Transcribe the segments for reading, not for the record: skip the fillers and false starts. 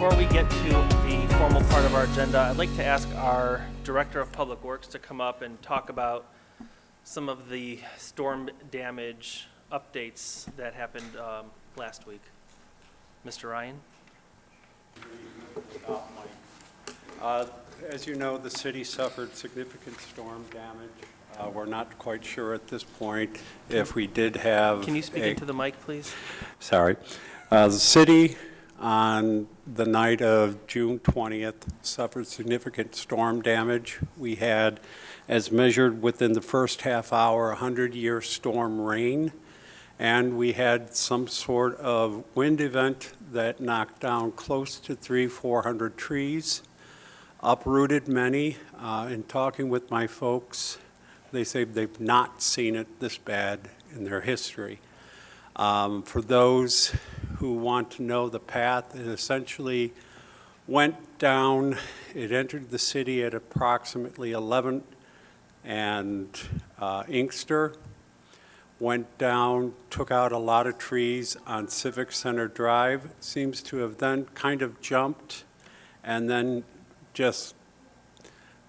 Before we get to the formal part of our agenda, I'd like to ask our Director of Public Works to come up and talk about some of the storm damage updates that happened last week. Mr. Ryan? As you know, the city suffered significant storm damage. We're not quite sure at this point if we did have. Can you speak into the mic, please? Sorry. The city on the night of June 20th suffered significant storm damage. We had, as measured within the first half hour, 100-year storm rain, and we had some sort of wind event that knocked down close to 400 trees, uprooted many. In talking with my folks, they say they've not seen it this bad in their history. For those who want to know the path, it essentially went down. It entered the city at approximately 11th and Inkster, went down, took out a lot of trees on Civic Center Drive, seems to have then kind of jumped, and then just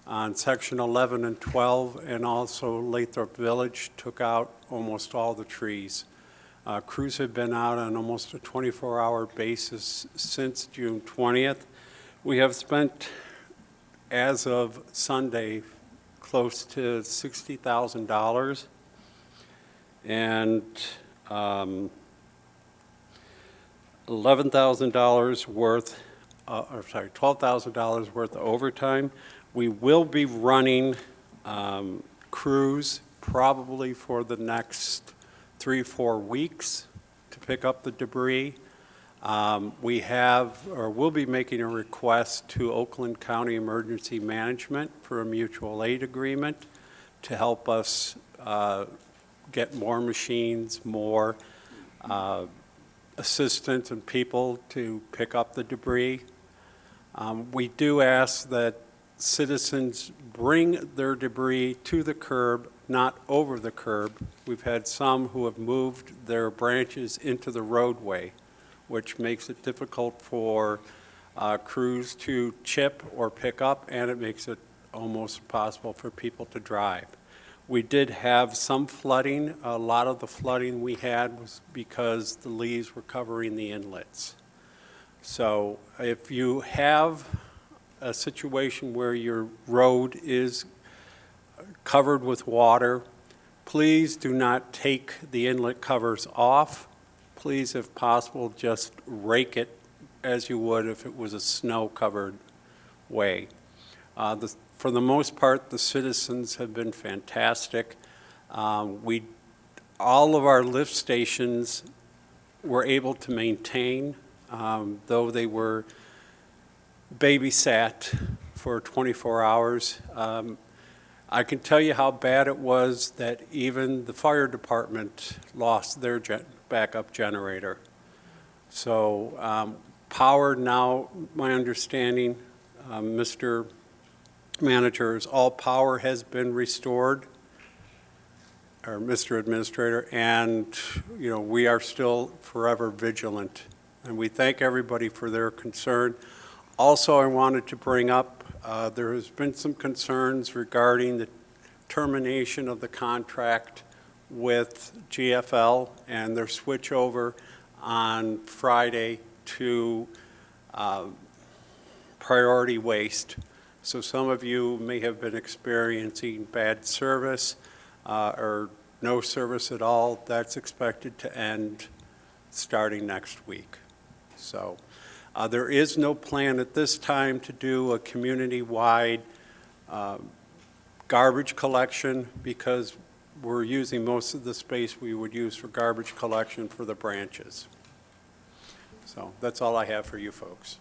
on section 11 and 12, and also Lathrop Village, took out almost all the trees. Crews have been out on almost a 24-hour basis since June 20th. We have spent, as of Sunday, close to $60,000, and $11,000 worth, $12,000 worth of overtime. We will be running crews probably for the next 3-4 weeks to pick up the debris. We have, or will be making a request to Oakland County Emergency Management for a mutual aid agreement to help us get more machines, more assistance and people to pick up the debris. We do ask that citizens bring their debris to the curb, not over the curb. We've had some who have moved their branches into the roadway, which makes it difficult for crews to chip or pick up, and it makes it almost impossible for people to drive. We did have some flooding. A lot of the flooding we had was because the leaves were covering the inlets. So if you have a situation where your road is covered with water, please do not take the inlet covers off. Please, if possible, just rake it as you would if it was a snow-covered way. For the most part, the citizens have been fantastic. All of our lift stations were able to maintain, though they were babysat for 24 hours. I can tell you how bad it was that even the fire department lost their backup generator. So power now, my understanding, Mr. Manager, is all power has been restored, or Mr. Administrator, and we are still forever vigilant. And we thank everybody for their concern. Also, I wanted to bring up, there has been some concerns regarding the termination of the contract with GFL and their switch over on Friday to priority waste. So some of you may have been experiencing bad service or no service at all. That's expected to end starting next week. So there is no plan at this time to do a community-wide garbage collection because we're using most of the space we would use for garbage collection for the branches. So that's all I have for you folks.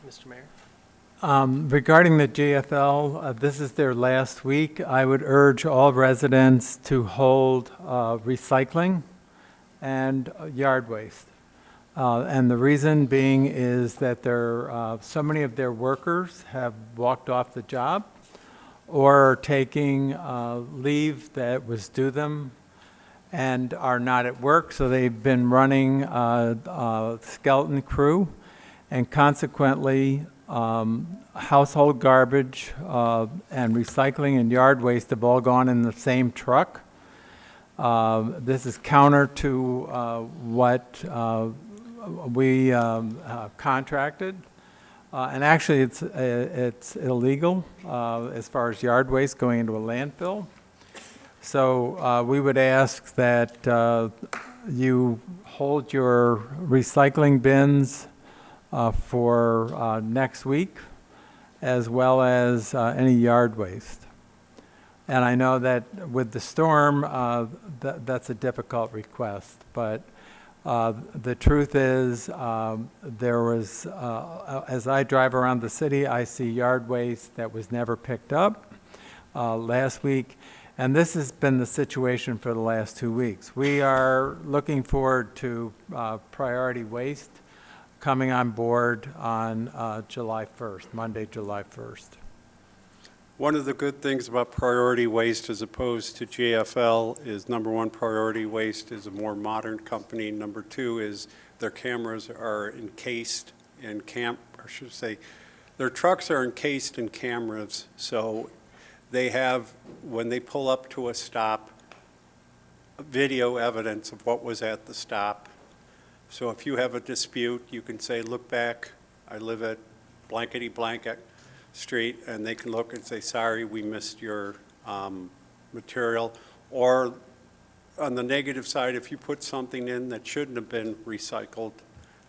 Mr. Mayor? Regarding the GFL, this is their last week. I would urge all residents to hold recycling and yard waste. And the reason being is that so many of their workers have walked off the job or are taking leave that was due them and are not at work, so they've been running a skeleton crew, and consequently, household garbage and recycling and yard waste have all gone in the same truck. This is counter to what we contracted. And actually, it's illegal as far as yard waste going into a landfill. So we would ask that you hold your recycling bins for next week, as well as any yard waste. And I know that with the storm, that's a difficult request, but the truth is, there was, as I drive around the city, I see yard waste that was never picked up last week, and this has been the situation for the last 2 weeks. We are looking forward to priority waste coming on board on July 1st, Monday, July 1st. One of the good things about Priority Waste as opposed to JFL is, number one, Priority Waste is a more modern company. Number two is their cameras are encased in their trucks are encased in cameras. So they have, when they pull up to a stop, video evidence of what was at the stop. So if you have a dispute, you can say, look back, I live at blankety blanket street, and they can look and say, sorry, we missed your material. Or on the negative side, if you put something in that shouldn't have been recycled,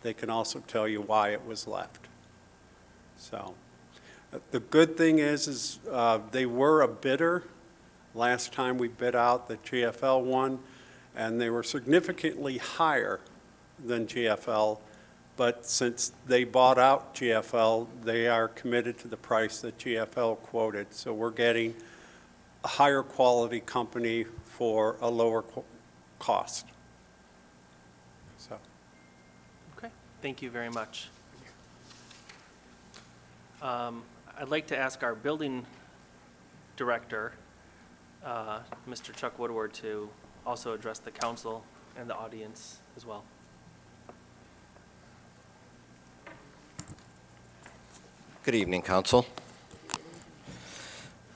they can also tell you why it was left. So the good thing is they were a bidder. Last time we bid out, the GFL won, and they were significantly higher than GFL. But since they bought out GFL, they are committed to the price that GFL quoted. So we're getting a higher quality company for a lower cost. So. Okay, thank you very much. I'd like to ask our building director, Mr. Chuck Woodward, to also address the council and the audience as well. Good evening, Council.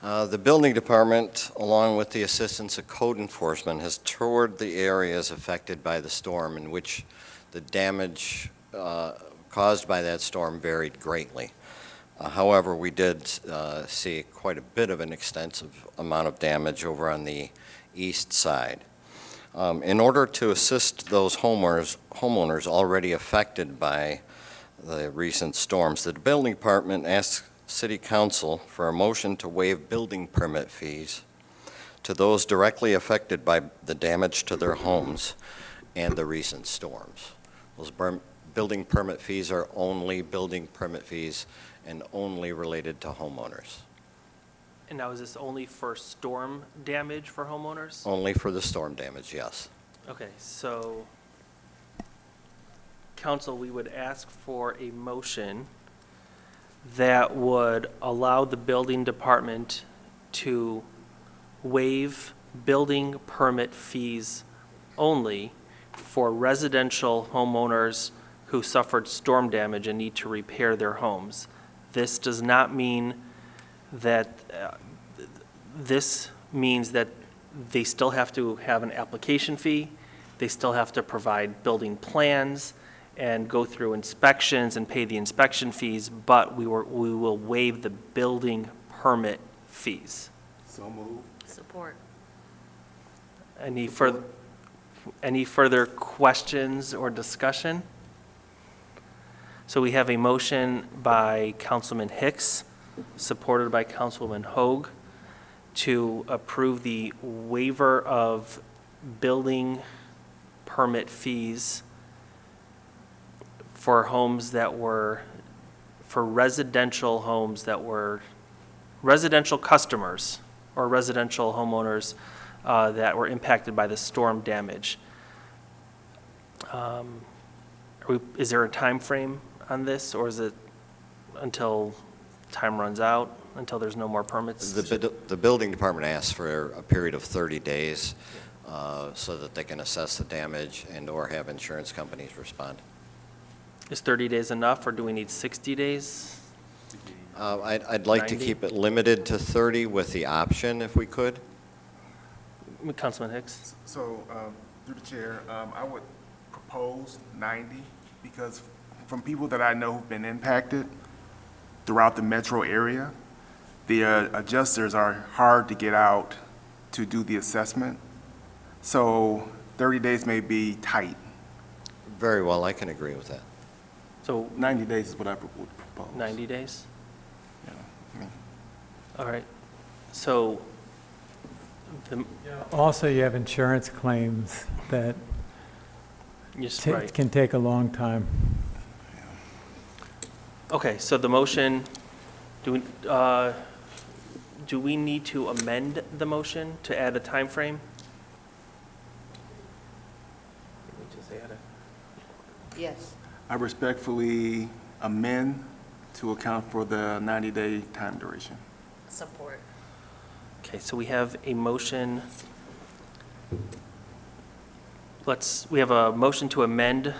The Building Department, along with the assistance of Code Enforcement, has toured the areas affected by the storm in which the damage caused by that storm varied greatly. However, we did see quite a bit of an extensive amount of damage over on the east side. In order to assist those homeowners already affected by the recent storms, the Building Department asked City Council for a motion to waive building permit fees to those directly affected by the damage to their homes and the recent storms. Those building permit fees are only building permit fees and only related to homeowners. And now, is this only for storm damage for homeowners? Only for the storm damage, yes. Okay, so, council, we would ask for a motion that would allow the building department to waive building permit fees only for residential homeowners who suffered storm damage and need to repair their homes. This does not mean that, this means that they still have to have an application fee, they still have to provide building plans and go through inspections and pay the inspection fees, but we will waive the building permit fees. So moved. Support. Any further questions or discussion? So we have a motion by Councilman Hicks, supported by Councilwoman Hoag, to approve the waiver of building permit fees for homes that were, for residential homes that were, residential customers or residential homeowners that were impacted by the storm damage. Is there a time frame on this, or is it until time runs out, until there's no more permits? The building department asked for a period of 30 days. so that they can assess the damage and/or have insurance companies respond. Is 30 days enough, or do we need 60 days? I'd like to 90? keep it limited to 30 with the option, if we could. Councilman Hicks? So, through the chair, I would propose 90, because from people that I know who've been impacted throughout the metro area, the adjusters are hard to get out to do the assessment. So 30 days may be tight. Very well, I can agree with that. So 90 days is what I would propose. 90 days? Yeah, I mean, All right. So, Also, you have insurance claims that yes, right. can take a long time. Okay, so the motion, do we need to amend the motion to add a time frame? Yes. I respectfully amend to account for the 90-day time duration. Support. Okay, so we have a motion. We have a motion to amend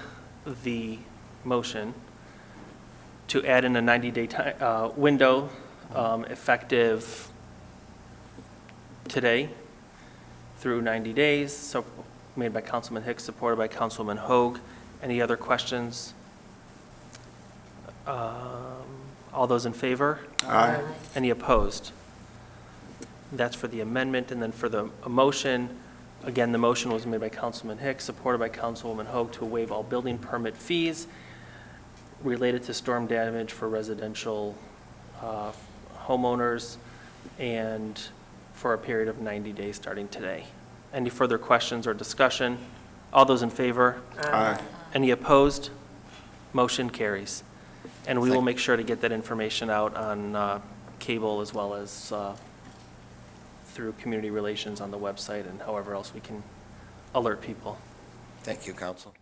the motion to add in a 90-day window effective today through 90 days. So made by Councilman Hicks, supported by Councilman Hoag. Any other questions? All those in favor? Aye. Any opposed? That's for the amendment, and then for the motion, again, the motion was made by Councilman Hicks, supported by Councilwoman Hoag, to waive all building permit fees related to storm damage for residential homeowners, and for a period of 90 days starting today. Any further questions or discussion? All those in favor? Aye. Any opposed? Motion carries. And we will make sure to get that information out on cable as well as through community relations on the website and however else we can alert people. Thank you, counsel.